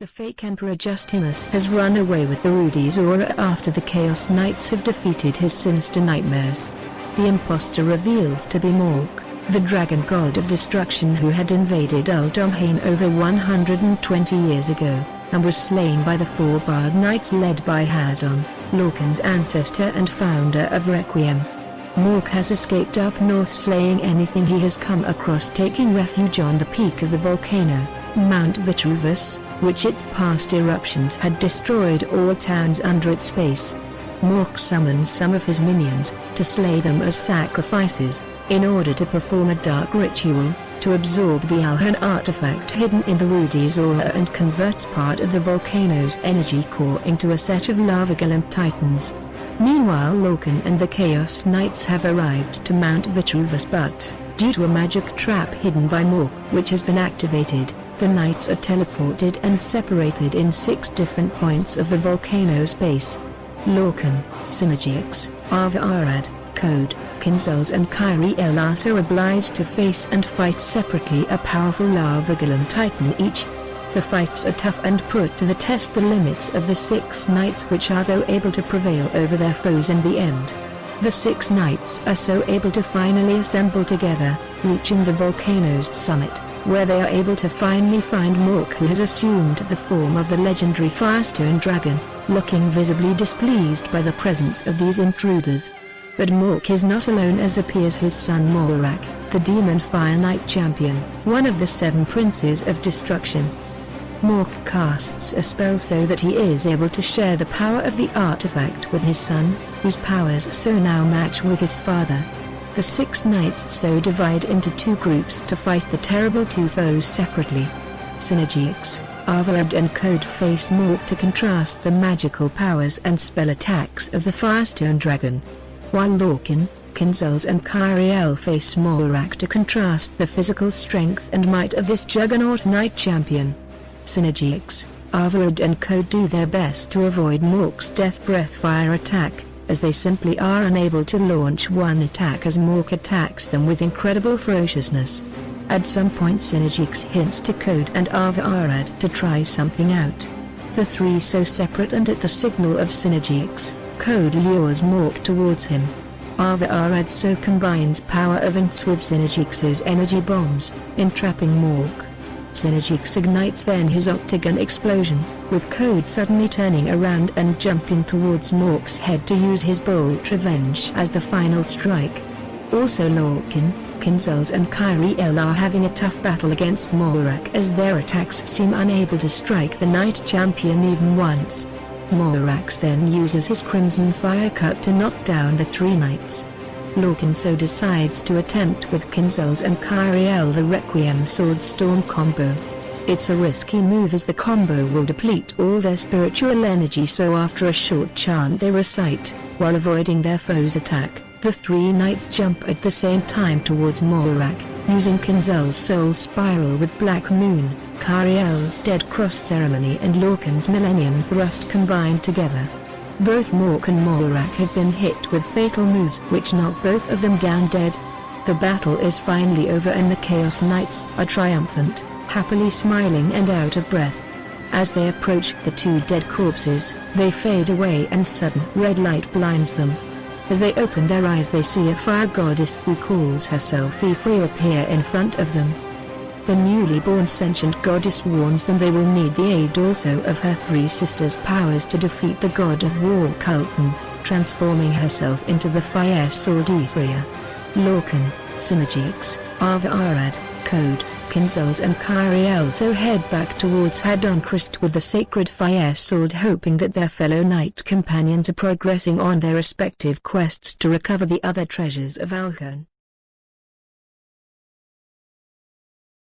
The fake Emperor Justinus has run away with the Rudy's aura after the Chaos Knights have defeated his sinister nightmares. The imposter reveals to be Mork, the dragon god of destruction who had invaded Uldomhain over 120 years ago, and was slain by the four Bard Knights led by Hadon, Lorkhan's ancestor and founder of Requiem. Mork has escaped up north, slaying anything he has come across, taking refuge on the peak of the volcano, Mount Vitruvius, which its past eruptions had destroyed all towns under its base. Mork summons some of his minions, to slay them as sacrifices, in order to perform a dark ritual, to absorb the Alhan artifact hidden in the Rudy's aura and converts part of the volcano's energy core into a set of lava golem titans. Meanwhile, Lorkhan and the Chaos Knights have arrived to Mount Vitruvius, but, due to a magic trap hidden by Mork which has been activated, the Knights are teleported and separated in 6 different points of the volcano's base. Lorkhan, CinergyX, Arvaarad, Code, Kinzuls and Kyrielle are so obliged to face and fight separately a powerful lava golem titan each. The fights are tough and put to the test the limits of the 6 Knights, which are though able to prevail over their foes in the end. The 6 Knights are so able to finally assemble together, reaching the volcano's summit, where they are able to finally find Mork, who has assumed the form of the legendary Firestone Dragon, looking visibly displeased by the presence of these intruders. But Mork is not alone, as appears his son Morak, the Demon Fire Knight champion, one of the 7 princes of destruction. Mork casts a spell so that he is able to share the power of the artifact with his son, whose powers so now match with his father. The 6 Knights so divide into 2 groups to fight the terrible 2 foes separately. CinergyX, Arvaarad and Code face Mork to contrast the magical powers and spell attacks of the Firestone Dragon, while Lorkhan, Kinzuls and Kyrielle face Morak to contrast the physical strength and might of this Juggernaut Knight champion. CinergyX, Arvaarad and Code do their best to avoid Mork's Death Breath fire attack, as they simply are unable to launch one attack as Mork attacks them with incredible ferociousness. At some point CinergyX hints to Code and Arvaarad to try something out. The 3 so separate, and at the signal of CinergyX, Code lures Mork towards him. Arvaarad so combines power of Ints with CinergyX's energy bombs, entrapping Mork. CinergyX ignites then his octagon explosion, with Code suddenly turning around and jumping towards Mork's head to use his bolt revenge as the final strike. Also Lorkhan, Kinzuls and Kyrielle are having a tough battle against Morak, as their attacks seem unable to strike the Knight champion even once. Morak then uses his Crimson Fire Cut to knock down the 3 Knights. Lorkhan so decides to attempt with Kinzuls and Kyrielle the Requiem Sword Storm combo. It's a risky move, as the combo will deplete all their spiritual energy, so after a short chant they recite, while avoiding their foe's attack, the 3 Knights jump at the same time towards Morak, using Kinzuls' Soul Spiral with Black Moon, Kyrielle's Dead Cross Ceremony and Lorkhan's Millennium Thrust combined together. Both Mork and Morak have been hit with fatal moves which knock both of them down dead. The battle is finally over and the Chaos Knights are triumphant, happily smiling and out of breath. As they approach the 2 dead corpses, they fade away and sudden red light blinds them. As they open their eyes they see a fire goddess who calls herself Ifri appear in front of them. The newly born sentient goddess warns them they will need the aid also of her 3 sisters' powers to defeat the god of war Kultan, transforming herself into the fire sword Ifria. Lorkhan, CinergyX, Arvaarad, Code, Kinzuls and Kyrielle so head back towards Hadon Crest with the sacred fire sword, hoping that their fellow knight companions are progressing on their respective quests to recover the other treasures of Alkhan.